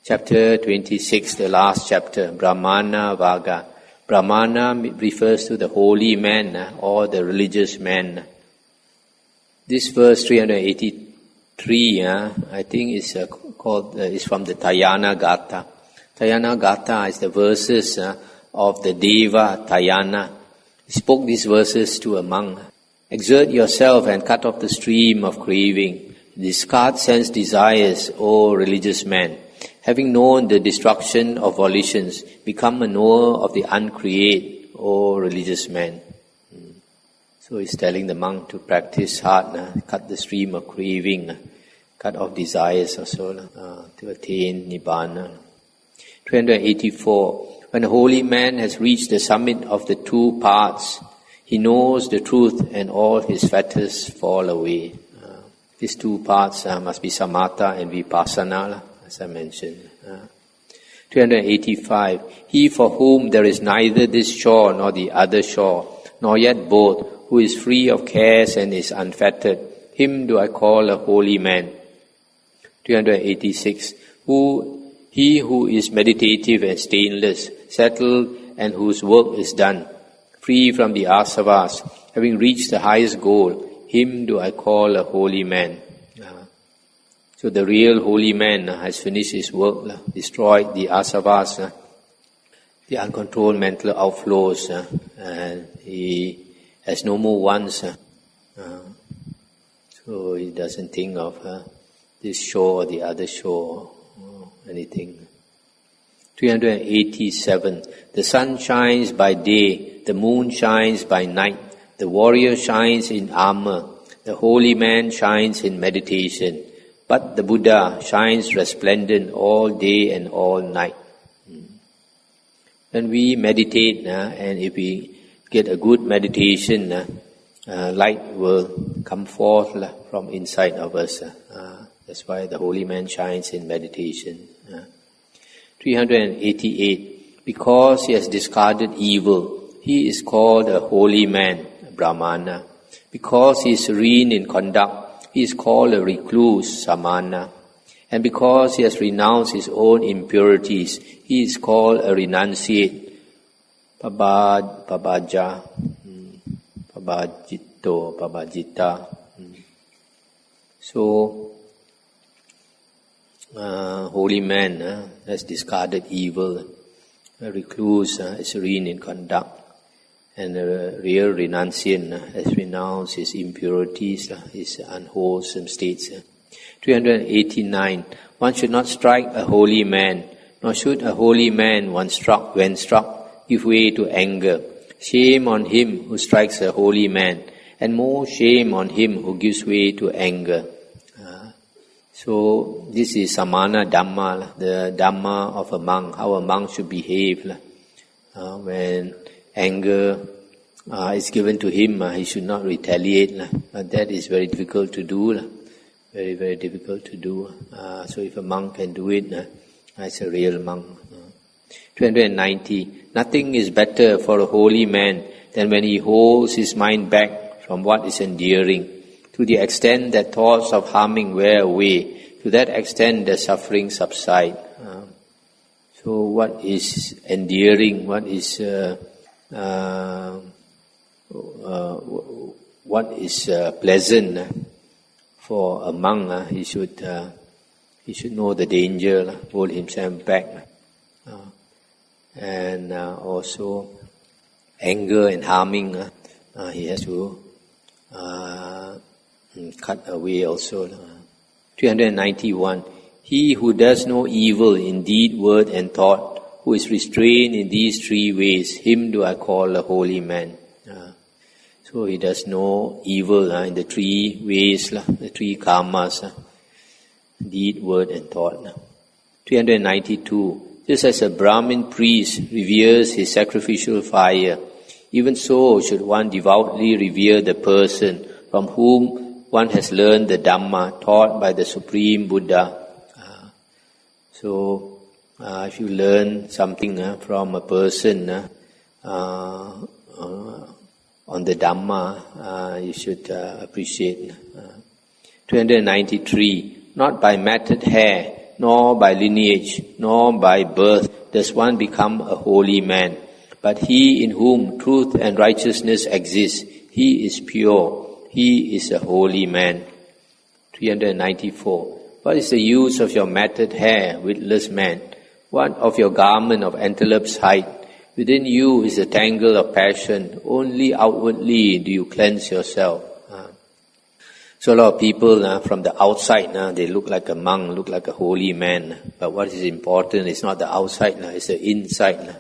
Chapter 26, the last chapter, Brahmanavagga. Brahmana refers to the holy man or the religious man. This verse 383, I think is from the Tayana Gatha. Tayana Gatha is the verses of the Deva Tayana. He spoke these verses to a monk. Exert yourself and cut off the stream of craving. Discard sense desires, O religious man. Having known the destruction of volitions, become a knower of the uncreate, O religious man. So he's telling the monk to practice hard, cut the stream of craving, cut off desires also, to attain Nibbana. 384. When a holy man has reached the summit of the two paths, he knows the truth and all his fetters fall away. These two paths must be samatha and vipassana, as I mentioned. 385. He for whom there is neither this shore nor the other shore, nor yet both, who is free of cares and is unfettered, him do I call a holy man. 386. He who is meditative and stainless, settled and whose work is done, free from the asavas, having reached the highest goal, him do I call a holy man. So the real holy man has finished his work, destroyed the asavas, the uncontrolled mental outflows, and he has no more wants. So he doesn't think of this shore or the other shore or anything. 387. The sun shines by day, the moon shines by night, the warrior shines in armor, the holy man shines in meditation, but the Buddha shines resplendent all day and all night. When we meditate, and if we get a good meditation, light will come forth from inside of us. That's why the holy man shines in meditation. 388. Because he has discarded evil, he is called a holy man, a Brahmana. Because he is serene in conduct, he is called a recluse, Samana. And because he has renounced his own impurities, he is called a renunciate, Pabbajita. So, holy man has discarded evil, a recluse is serene in conduct, and a real renunciant has renounced his impurities, his unwholesome states. 389. One should not strike a holy man, nor should a holy man, when struck, give way to anger. Shame on him who strikes a holy man, and more shame on him who gives way to anger. So this is samana dhamma, the dhamma of a monk, how a monk should behave. When anger is given to him, he should not retaliate. But that is very difficult to do. Very, very difficult to do. So if a monk can do it, it's a real monk. 290. Nothing is better for a holy man than when he holds his mind back from what is endearing. To the extent that thoughts of harming wear away, to that extent the suffering subside. So what is endearing, what is pleasant for a monk? He should know the danger, hold himself back, and also anger and harming. He has to cut away also. 391. He who does no evil in deed, word and thought, who is restrained in these three ways, him do I call a holy man. So he does no evil in the three ways, the three karmas, deed, word and thought. 392. Just as a Brahmin priest reveres his sacrificial fire, even so should one devoutly revere the person from whom one has learned the Dhamma taught by the Supreme Buddha. So, if you learn something from a person on the Dhamma, you should appreciate. 393. Not by matted hair, nor by lineage, nor by birth does one become a holy man. But he in whom truth and righteousness exist, he is pure, he is a holy man. 394. What is the use of your matted hair, witless man? What of your garment of antelope's hide? Within you is a tangle of passion. Only outwardly do you cleanse yourself. So a lot of people from the outside, they look like a monk, look like a holy man. But what is important is not the outside, it's the inside.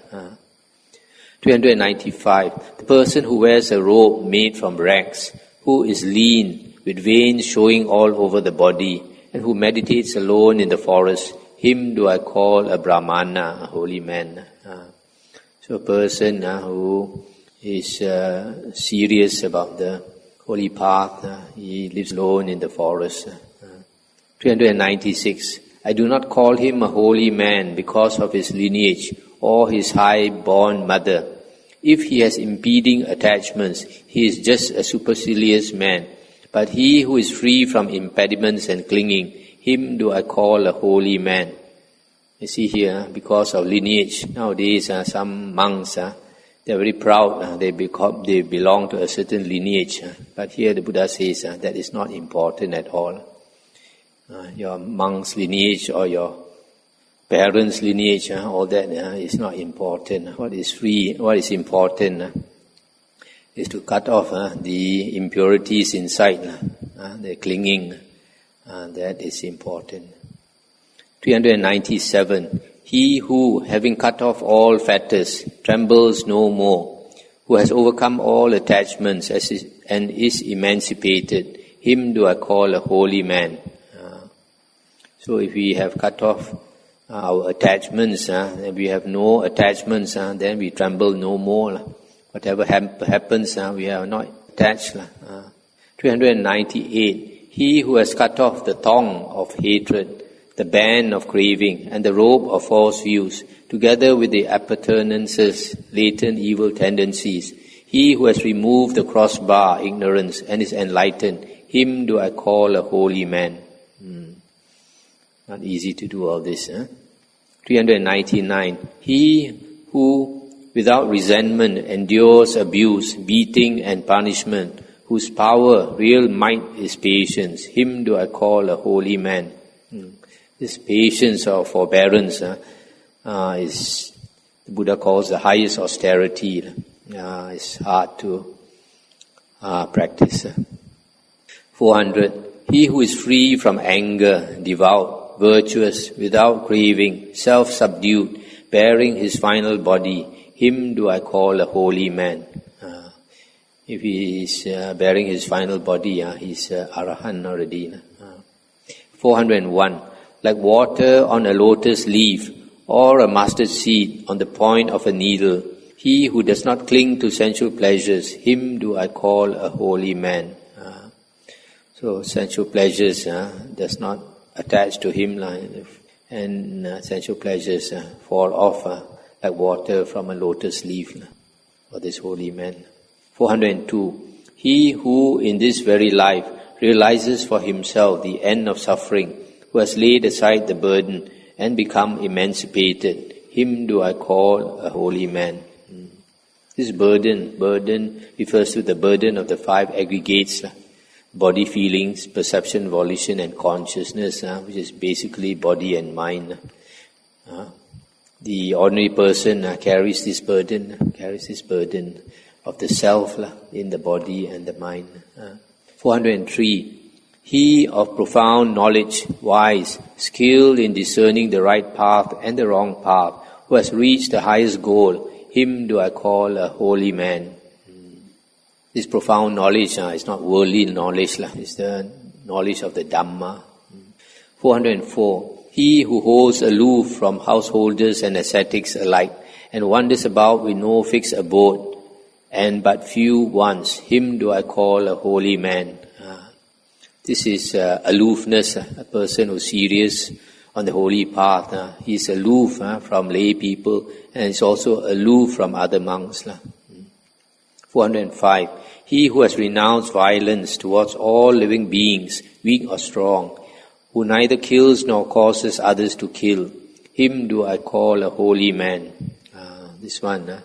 395. The person who wears a robe made from rags, who is lean, with veins showing all over the body, and who meditates alone in the forest, him do I call a Brahmana, a holy man. So a person who is serious about the holy path, he lives alone in the forest. 396. I do not call him a holy man because of his lineage or his high-born mother. If he has impeding attachments, he is just a supercilious man. But he who is free from impediments and clinging, him do I call a holy man. You see here, because of lineage, nowadays some monks, they're very proud, they belong to a certain lineage. But here the Buddha says that is not important at all. Your monk's lineage or your parents' lineage, all that is not important. What is important is to cut off the impurities inside, the clinging, that is important. 397. He who, having cut off all fetters, trembles no more, who has overcome all attachments and is emancipated, him do I call a holy man. So if we have cut off our attachments, and we have no attachments, then we tremble no more. Whatever happens, we are not attached. 398. He who has cut off the thong of hatred, the band of craving, and the robe of false views, together with the appurtenances, latent evil tendencies, he who has removed the crossbar, ignorance, and is enlightened, him do I call a holy man. Not easy to do all this. 399. He who, without resentment, endures abuse, beating, and punishment, whose power, real might, is patience, him do I call a holy man. This patience or forbearance is, the Buddha calls the highest austerity. It's hard to practice. 400. He who is free from anger, devout, virtuous, without craving, self-subdued, bearing his final body, him do I call a holy man. If he is bearing his final body, he's Arahant already. 401. Like water on a lotus leaf or a mustard seed on the point of a needle, he who does not cling to sensual pleasures, him do I call a holy man. So sensual pleasures does not attach to him, and sensual pleasures fall off like water from a lotus leaf for this holy man. 402. He who in this very life realizes for himself the end of suffering, who has laid aside the burden and become emancipated, him do I call a holy man. This burden refers to the burden of the 5 aggregates, body, feelings, perception, volition, and consciousness, which is basically body and mind. The ordinary person carries this burden of the self in the body and the mind. 403. He of profound knowledge, wise, skilled in discerning the right path and the wrong path, who has reached the highest goal, him do I call a holy man. This profound knowledge is not worldly knowledge, it's the knowledge of the Dhamma. 404. He who holds aloof from householders and ascetics alike, and wanders about with no fixed abode, and but few wants, him do I call a holy man. This is aloofness, a person who is serious on the holy path. He is aloof from lay people, and is also aloof from other monks. 405. He who has renounced violence towards all living beings, weak or strong, who neither kills nor causes others to kill, him do I call a holy man. This one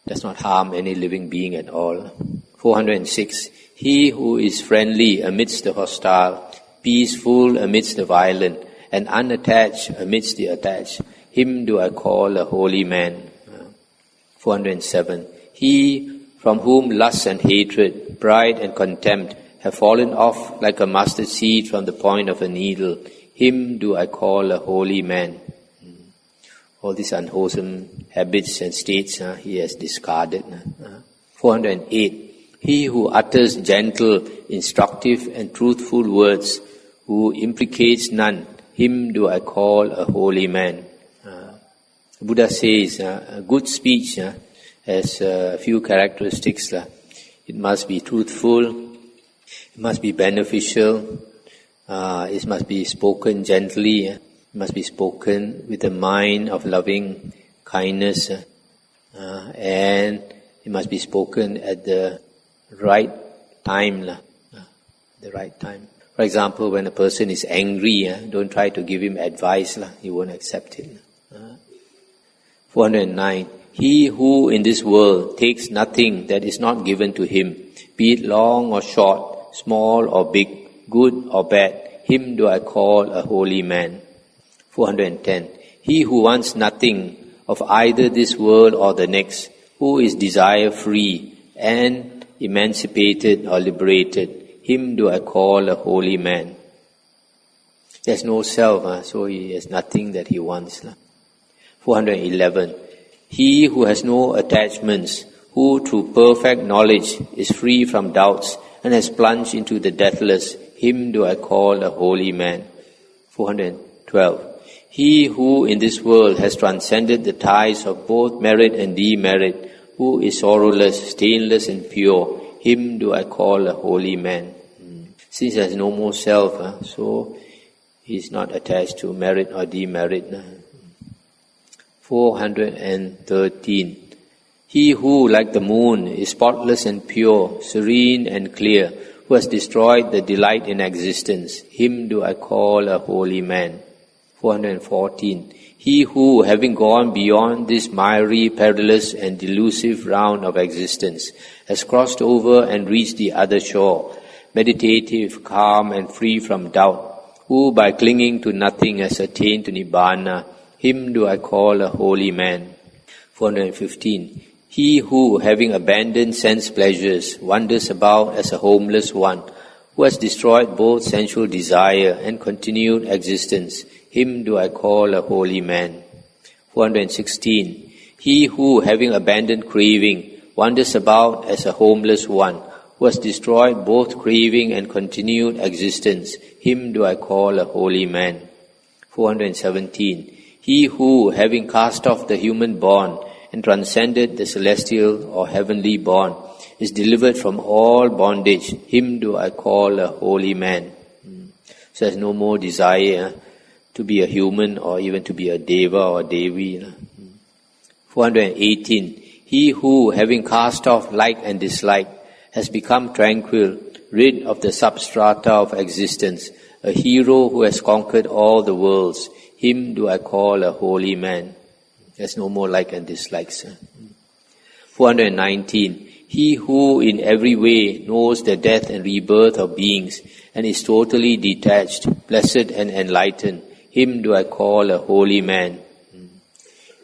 does not harm any living being at all. 406. He who is friendly amidst the hostile, peaceful amidst the violent, and unattached amidst the attached, him do I call a holy man. 407. He from whom lust and hatred, pride and contempt have fallen off like a mustard seed from the point of a needle, him do I call a holy man. All these unwholesome habits and states he has discarded. 408. He who utters gentle, instructive and truthful words, who implicates none, him do I call a holy man. Buddha says a good speech has a few characteristics. It must be truthful, it must be beneficial, it must be spoken gently, it must be spoken with a mind of loving kindness, and it must be spoken at the right time. The right time. For example, when a person is angry, don't try to give him advice, he won't accept it. 409. He who in this world takes nothing that is not given to him, be it long or short, small or big, good or bad, him do I call a holy man. 410. He who wants nothing of either this world or the next, who is desire-free and emancipated or liberated, him do I call a holy man. There's no self, so he has nothing that he wants. 411. He who has no attachments, who through perfect knowledge is free from doubts and has plunged into the deathless, him do I call a holy man. 412. He who in this world has transcended the ties of both merit and demerit, who is sorrowless, stainless and pure, him do I call a holy man. Since there is no more self, so he is not attached to merit or demerit. 413. He who, like the moon, is spotless and pure, serene and clear, who has destroyed the delight in existence, him do I call a holy man. 414. He who, having gone beyond this miry, perilous and delusive round of existence, has crossed over and reached the other shore, meditative, calm and free from doubt, who by clinging to nothing has attained to Nibbana, him do I call a holy man. 415. He who, having abandoned sense pleasures, wanders about as a homeless one, who has destroyed both sensual desire and continued existence, him do I call a holy man. 416. He who, having abandoned craving, wanders about as a homeless one, who has destroyed both craving and continued existence, him do I call a holy man. 417. He who, having cast off the human bond and transcended the celestial or heavenly bond, is delivered from all bondage, him do I call a holy man. So there's no more desire to be a human or even to be a deva or devi. 418. He who, having cast off like and dislike, has become tranquil, rid of the substrata of existence, a hero who has conquered all the worlds, him do I call a holy man. There's no more like and dislikes. 419. He who in every way knows the death and rebirth of beings and is totally detached, blessed and enlightened, him do I call a holy man.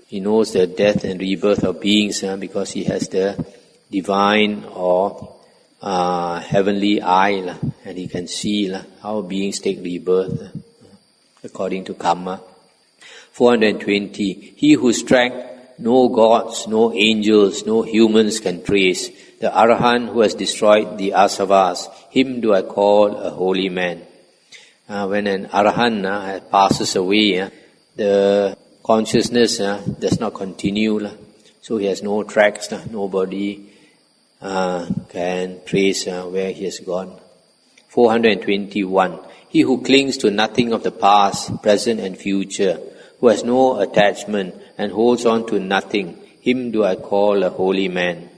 He knows the death and rebirth of beings because he has the divine or heavenly eye, and he can see how beings take rebirth according to karma. 420. He whose track no gods, no angels, no humans can trace, the Arahant who has destroyed the asavas, him do I call a holy man. When an Arahant passes away, the consciousness does not continue, so he has no tracks, nobody can trace where he has gone. 421. He who clings to nothing of the past, present and future, who has no attachment and holds on to nothing, him do I call a holy man.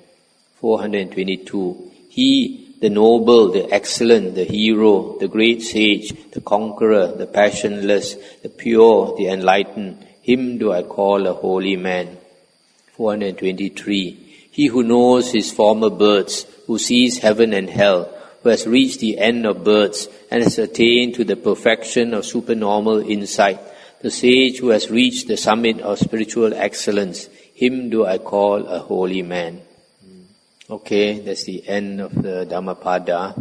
422. He, the noble, the excellent, the hero, the great sage, the conqueror, the passionless, the pure, the enlightened, him do I call a holy man. 423. He who knows his former births, who sees heaven and hell, who has reached the end of births and has attained to the perfection of supernormal insight, the sage who has reached the summit of spiritual excellence, him do I call a holy man. Okay, that's the end of the Dhammapada.